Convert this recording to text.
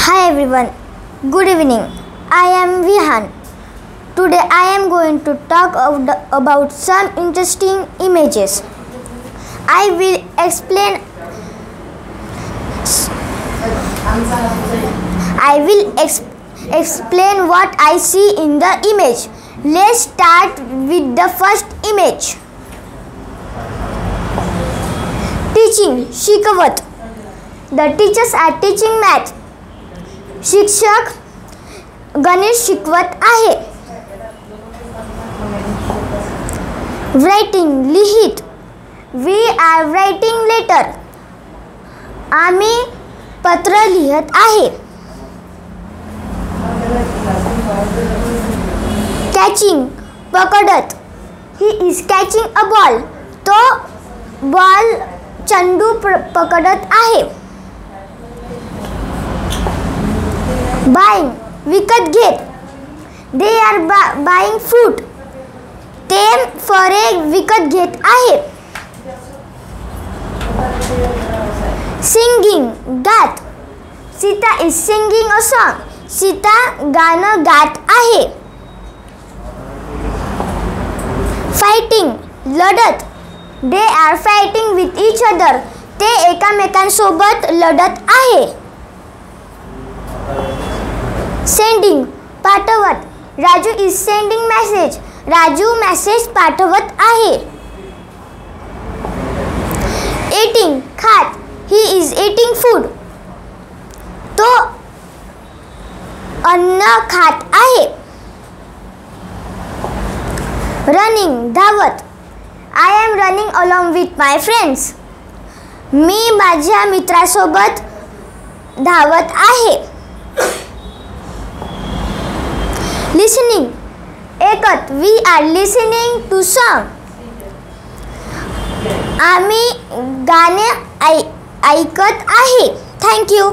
Hi everyone, good evening. I am Vihan. Today I am going to talk about some interesting images. I will explain what I see in the image. Let's start with the first image. Teaching, शिकवत. The teachers are teaching math. शिक्षक गणित शिकवत आहे. Writing, लिहित. We are writing letter. आम्ही पत्र लिहत आहे. Catching, पकडत. He is catching a ball. तो बॉल चंडू पकडत आहे. Buying, विकत घेत. They are buying fruit. ते फळे विकत घेत आहे. Singing, गात. Sita is singing a song. Sita गाणं गात आहे. Fighting, लढत. They are fighting with each other. ते एकमेकांसोबत लढत आहे. Sending, पाठवत. Raju is sending message. Raju message पाठवत आहे. Eating, खात. He is eating food. तो अन्न खात आहे. Running, धावत. I am running along with my friends. मी माझ्या मित्रासोबत धावत आहे. Listening, ऐकत. We are listening to song. आम्ही गाणे ऐकत आहे. Thank you.